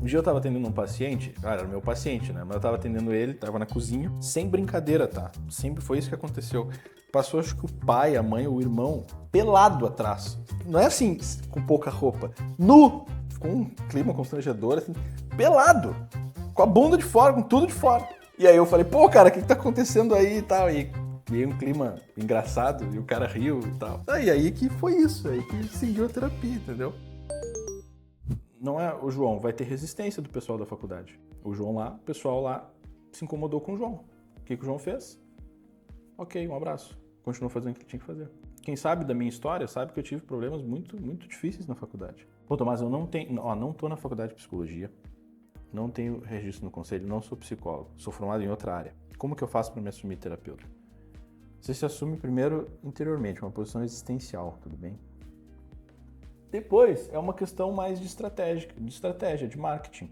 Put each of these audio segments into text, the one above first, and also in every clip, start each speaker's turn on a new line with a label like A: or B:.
A: Um dia eu tava atendendo um paciente, cara, era meu paciente, né? Mas eu tava atendendo ele, tava na cozinha, sem brincadeira, tá? Sempre foi isso que aconteceu. Passou, acho que o pai, a mãe, o irmão, pelado atrás. Não é assim, com pouca roupa. Nu! Ficou um clima constrangedor, assim, pelado. Com a bunda de fora, com tudo de fora. E aí eu falei, pô, cara, o que tá acontecendo aí e tal? E veio um clima engraçado e o cara riu e tal. E aí que foi isso, aí que seguiu a terapia, entendeu? Não é o João, vai ter resistência do pessoal da faculdade. O João lá, o pessoal lá se incomodou com o João. O que o João fez? Ok, um abraço. Continuou fazendo o que tinha que fazer. Quem sabe da minha história sabe que eu tive problemas muito, muito difíceis na faculdade. Pô, Tomás, eu não tenho, não tô na faculdade de psicologia, não tenho registro no conselho, não sou psicólogo, sou formado em outra área. Como que eu faço para me assumir terapeuta? Você se assume primeiro interiormente, uma posição existencial, tudo bem? Depois é uma questão mais de estratégia, de marketing,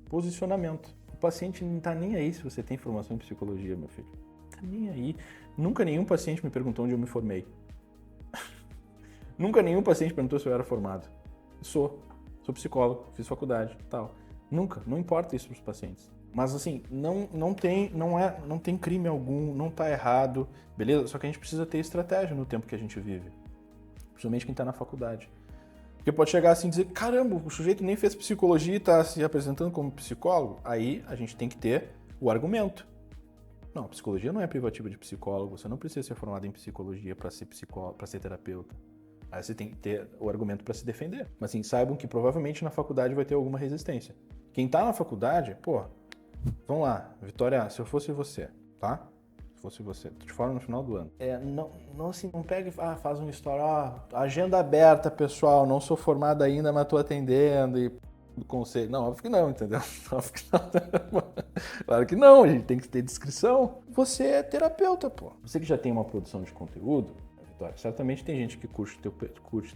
A: posicionamento. O paciente não está nem aí se você tem formação em psicologia, meu filho. Tá nem aí. Nunca nenhum paciente me perguntou onde eu me formei. Nunca nenhum paciente perguntou se eu era formado. Sou psicólogo, fiz faculdade, tal. Nunca, não importa isso para os pacientes. Mas assim, não tem crime algum, não está errado, beleza? Só que a gente precisa ter estratégia no tempo que a gente vive. Principalmente quem está na faculdade. Porque pode chegar assim e dizer, caramba, o sujeito nem fez psicologia e está se apresentando como psicólogo. Aí a gente tem que ter o argumento. Não, psicologia não é privativa de psicólogo, você não precisa ser formado em psicologia para ser psicólogo, para ser terapeuta. Aí você tem que ter o argumento para se defender. Mas assim, saibam que provavelmente na faculdade vai ter alguma resistência. Quem está na faculdade, pô, vamos lá, Vitória, se eu fosse você, tá? Se fosse você, tu te forma no final do ano. Não assim, não pega e faz uma história, agenda aberta, pessoal, não sou formado ainda, mas tô atendendo e do conselho. Não, óbvio que não, entendeu? Óbvio que não. Claro que não, a gente tem que ter descrição. Você é terapeuta, pô. Você que já tem uma produção de conteúdo, Vitória, certamente tem gente que curte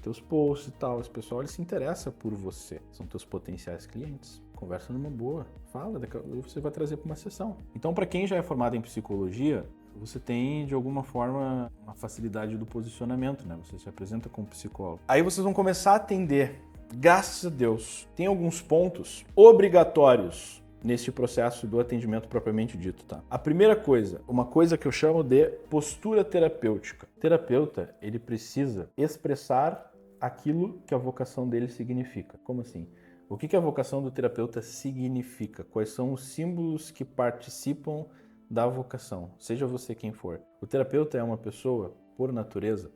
A: teus posts e tal, esse pessoal ele se interessa por você, são teus potenciais clientes. Conversa numa boa, fala, você vai trazer para uma sessão. Então, para quem já é formado em psicologia, você tem, de alguma forma, uma facilidade do posicionamento, né? Você se apresenta como psicólogo. Aí vocês vão começar a atender. Graças a Deus, tem alguns pontos obrigatórios nesse processo do atendimento propriamente dito, tá? A primeira coisa, uma coisa que eu chamo de postura terapêutica. O terapeuta, ele precisa expressar aquilo que a vocação dele significa. Como assim? O que a vocação do terapeuta significa? Quais são os símbolos que participam da vocação? Seja você quem for. O terapeuta é uma pessoa, por natureza,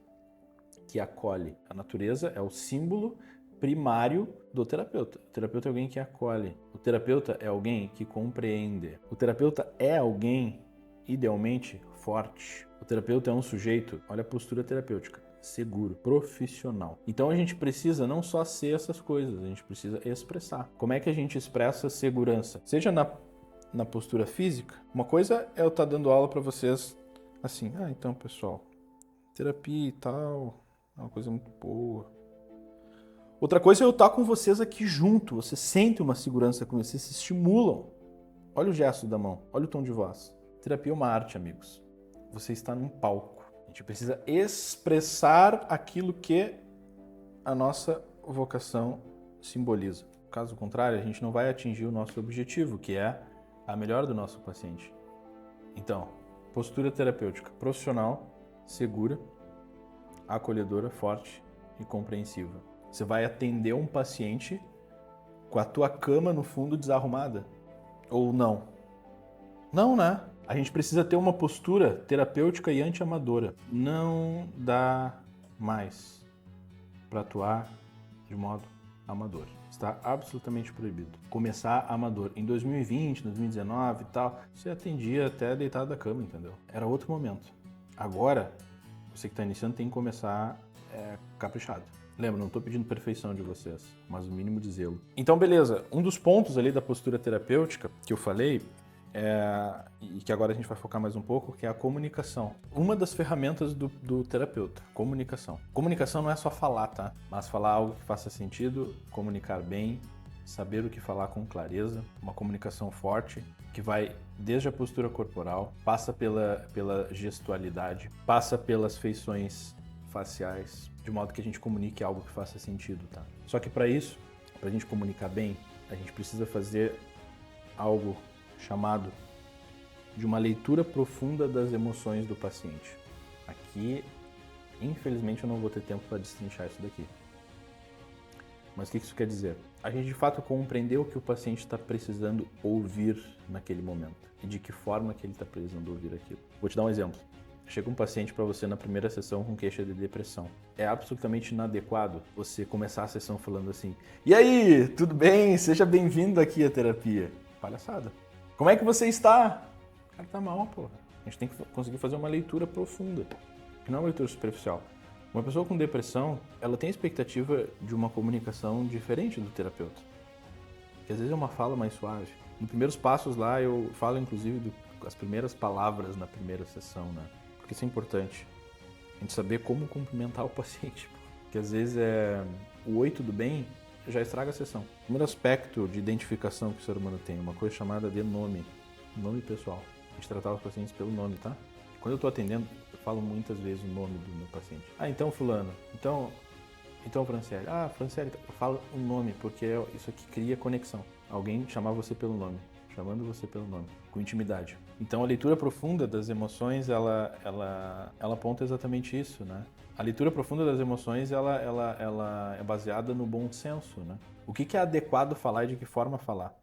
A: que acolhe. A natureza é o símbolo primário do terapeuta. O terapeuta é alguém que acolhe. O terapeuta é alguém que compreende. O terapeuta é alguém, idealmente, forte. O terapeuta é um sujeito, olha a postura terapêutica, seguro, profissional. Então a gente precisa não só ser essas coisas, a gente precisa expressar. Como é que a gente expressa segurança? Seja na postura física, uma coisa é eu estar dando aula para vocês assim, então pessoal, terapia e tal, é uma coisa muito boa. Outra coisa é eu estar com vocês aqui junto, você sente uma segurança com vocês, se estimulam. Olha o gesto da mão, olha o tom de voz. Terapia é uma arte, amigos. Você está num palco. A gente precisa expressar aquilo que a nossa vocação simboliza. Caso contrário, a gente não vai atingir o nosso objetivo, que é a melhora do nosso paciente. Então, postura terapêutica profissional, segura, acolhedora, forte e compreensiva. Você vai atender um paciente com a tua cama no fundo desarrumada? Ou não? Não, né? A gente precisa ter uma postura terapêutica e anti-amadora. Não dá mais para atuar de modo amador. Está absolutamente proibido. Começar amador. Em 2020, 2019 e tal, você atendia até deitado da cama, entendeu? Era outro momento. Agora, você que está iniciando tem que começar caprichado. Lembra, não estou pedindo perfeição de vocês, mas o mínimo de zelo. Então, beleza. Um dos pontos ali da postura terapêutica que eu falei, e que agora a gente vai focar mais um pouco, que é a comunicação. Uma das ferramentas do terapeuta, comunicação. Comunicação não é só falar, tá? Mas falar algo que faça sentido, comunicar bem, saber o que falar com clareza, uma comunicação forte, que vai desde a postura corporal, passa pela gestualidade, passa pelas feições faciais, de modo que a gente comunique algo que faça sentido, tá? Só que para isso, para a gente comunicar bem, A gente precisa fazer algo chamado de uma leitura profunda das emoções do paciente. Aqui, infelizmente, eu não vou ter tempo para destrinchar isso daqui. Mas o que isso quer dizer? A gente, de fato, compreender o que o paciente está precisando ouvir naquele momento e de que forma que ele está precisando ouvir aquilo. Vou te dar um exemplo. Chega um paciente para você na primeira sessão com queixa de depressão. É absolutamente inadequado você começar a sessão falando assim: "E aí, tudo bem? Seja bem-vindo aqui à terapia." Palhaçada. "Como é que você está?" O cara tá mal, porra. A gente tem que conseguir fazer uma leitura profunda, que não é uma leitura superficial. Uma pessoa com depressão, ela tem a expectativa de uma comunicação diferente do terapeuta. Que às vezes é uma fala mais suave. Nos primeiros passos lá, eu falo inclusive das primeiras palavras na primeira sessão, né? Porque isso é importante. A gente saber como cumprimentar o paciente. Porque às vezes o "oi, tudo bem" já estraga a sessão. O primeiro aspecto de identificação que o ser humano tem, uma coisa chamada de nome. Nome pessoal. A gente tratar os pacientes pelo nome, tá? Quando eu estou atendendo, eu falo muitas vezes o nome do meu paciente. "Ah, então fulano. Então Franciele." "Ah, Franciele." Eu falo o nome, porque isso aqui cria conexão. Alguém chamar você pelo nome. Chamando você pelo nome. Com intimidade. Então a leitura profunda das emoções, ela aponta exatamente isso, né? A leitura profunda das emoções, ela é baseada no bom senso, né? O que é adequado falar e de que forma falar.